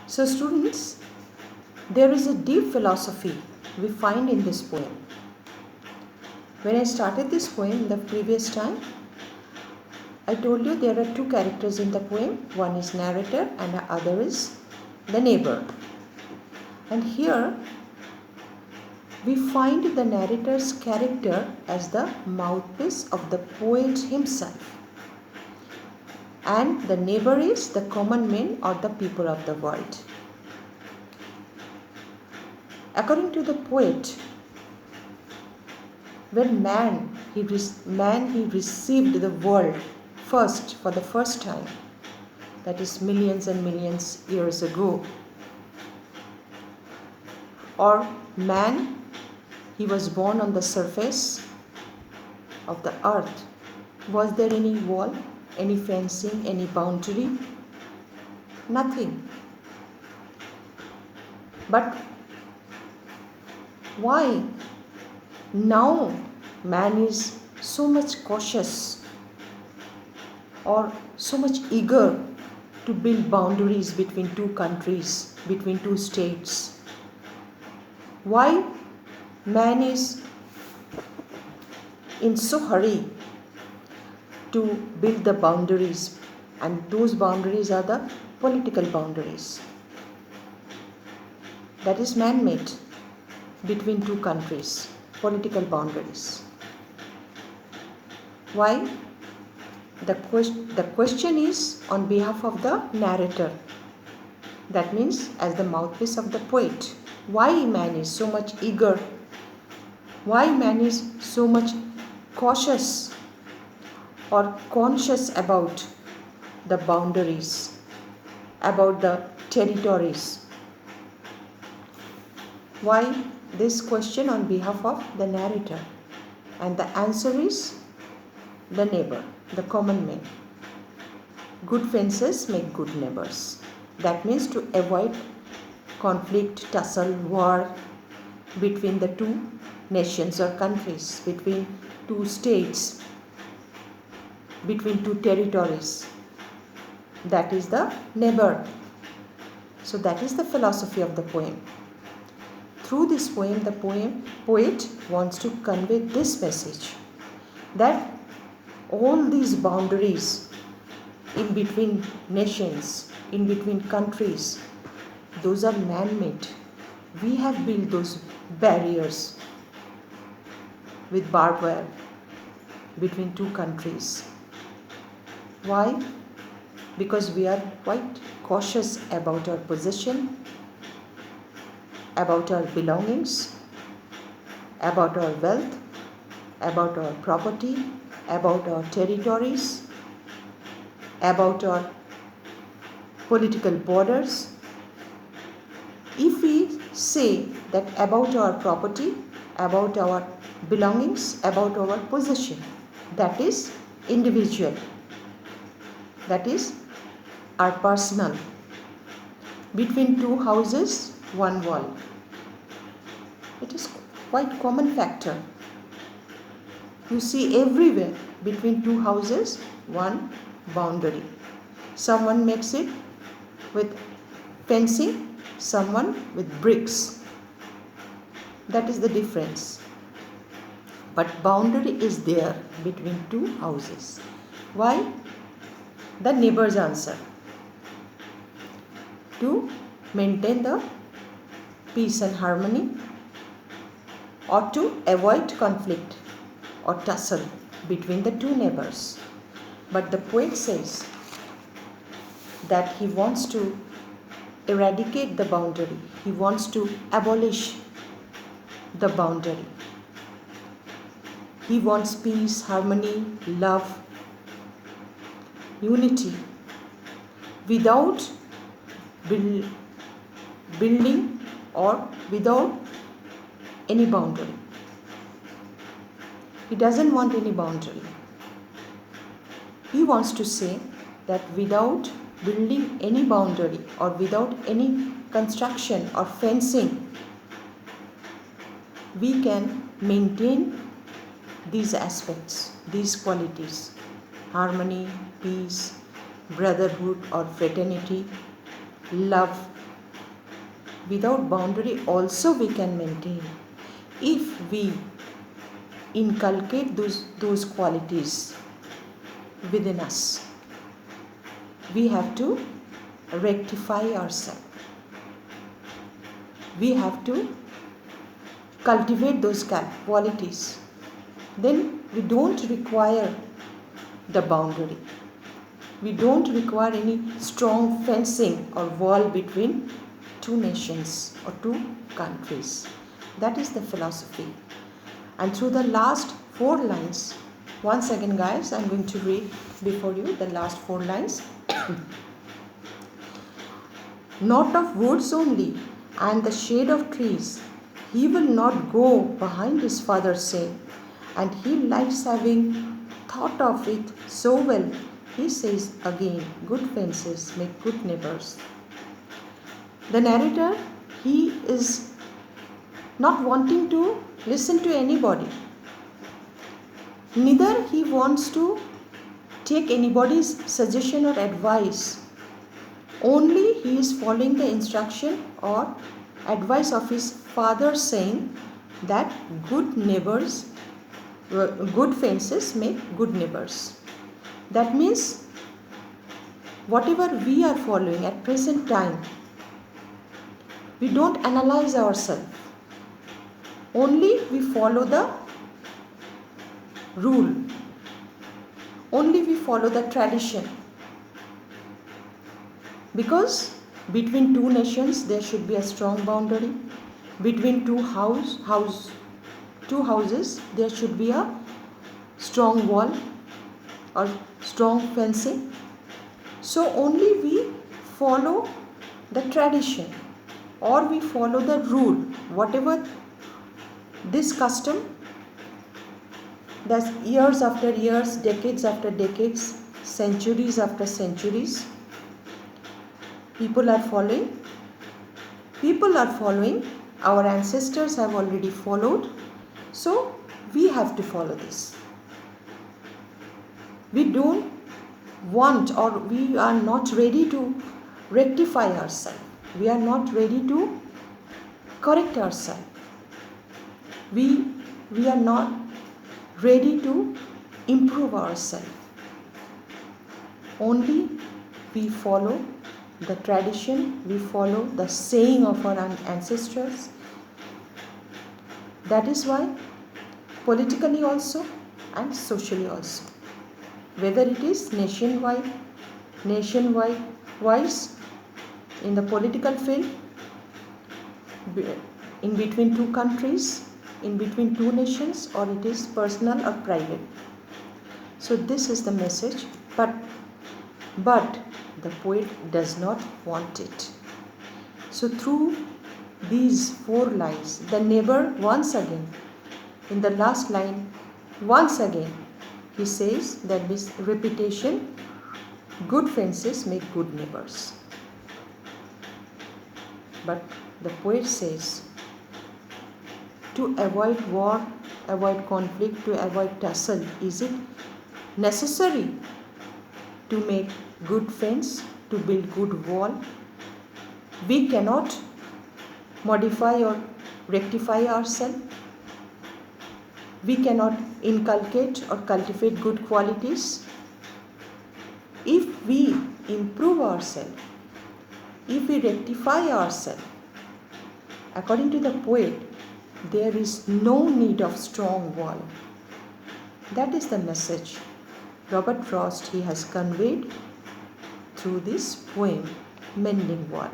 So students, there is a deep philosophy we find in this poem. When I started this poem the previous time, I told you there are two characters in the poem. One is narrator and the other is the neighbor. And here we find the narrator's character as the mouthpiece of the poet himself. And the neighbor is the common man or the people of the world. According to the poet, when man he received the world first for the first time, that is millions and millions years ago, or man he was born on the surface of the earth, was there any wall, any fencing, any boundary? Nothing. But why now man is so much cautious or so much eager to build boundaries between two countries, between two states? Why man is in so hurry to build the boundaries, and those boundaries are the political boundaries that is man-made between two countries, political boundaries. Why? The question is on behalf of the narrator, that means as the mouthpiece of the poet. Why man is so much eager? Why man is so much cautious or conscious about the boundaries, about the territories? Why this question on behalf of the narrator? And the answer is the neighbor, the common man. Good fences make good neighbors. That means to avoid conflict, tussle, war between the two nations or countries, between two states, between two territories. That is the neighbor. So that is the philosophy of the poem. Through this poem, the poet wants to convey this message, that all these boundaries in between nations, in between countries, those are man-made. We have built those barriers with barbed wire between two countries. Why? Because we are quite cautious about our possession, about our belongings, about our wealth, about our property, about our territories, about our political borders. If we say that about our property, about our belongings, about our possession, that is individual, that is our personal. Between two houses, one wall. It is quite common factor. You see everywhere, between two houses, one boundary. Someone makes it with fencing, someone with bricks. That is the difference. But boundary is there between two houses. Why? The neighbor's answer. To maintain the peace and harmony, or to avoid conflict or tussle between the two neighbors. But the poet says that he wants to eradicate the boundary. He wants to abolish the boundary. He wants peace, harmony, love, unity, without building or without any boundary. He doesn't want any boundary. He wants to say that without building any boundary or without any construction or fencing, we can maintain these aspects, these qualities: harmony, peace, brotherhood or fraternity, love, without boundary also we can maintain if we inculcate those qualities within us. We have to rectify ourselves. We have to cultivate those qualities. Then we don't require the boundary. We don't require any strong fencing or wall between two nations or two countries. That is the philosophy. And through the last 4 lines, once again guys, I'm going to read before you the last 4 lines. Not of woods only and the shade of trees, he will not go behind his father's saying, and he likes having thought of it so well. He says again, good fences make good neighbors. The narrator, he is not wanting to listen to anybody. Neither he wants to take anybody's suggestion or advice. Only he is following the instruction or advice of his father, saying that good fences make good neighbors. That means whatever we are following at present time, we don't analyze ourselves. Only we follow the rule. Only we follow the tradition. Because between two nations there should be a strong boundary. Between two houses there should be a strong wall or strong fencing. So only we follow the tradition or we follow the rule, whatever this custom, that's years after years, decades after decades, centuries after centuries, people are following. Our ancestors have already followed. So we have to follow this. We don't want, or we are not ready to rectify ourselves. We are not ready to correct ourselves. We are not ready to improve ourselves. Only we follow the tradition, we follow the saying of our ancestors. That is why politically also and socially also, whether it is nationwise in the political field, in between two countries, in between two nations, or it is personal or private. So this is the message, but the poet does not want it. So through these 4 lines, the neighbor, once again, in the last line, once again, he says that this repetition, good fences make good neighbors. But the poet says, to avoid war, avoid conflict, to avoid tussle, is it necessary to make good fence, to build good wall? We cannot modify or rectify ourselves. We cannot inculcate or cultivate good qualities. If we improve ourselves, if we rectify ourselves, according to the poet, there is no need of strong wall. That is the message Robert Frost he has conveyed through this poem, Mending Wall.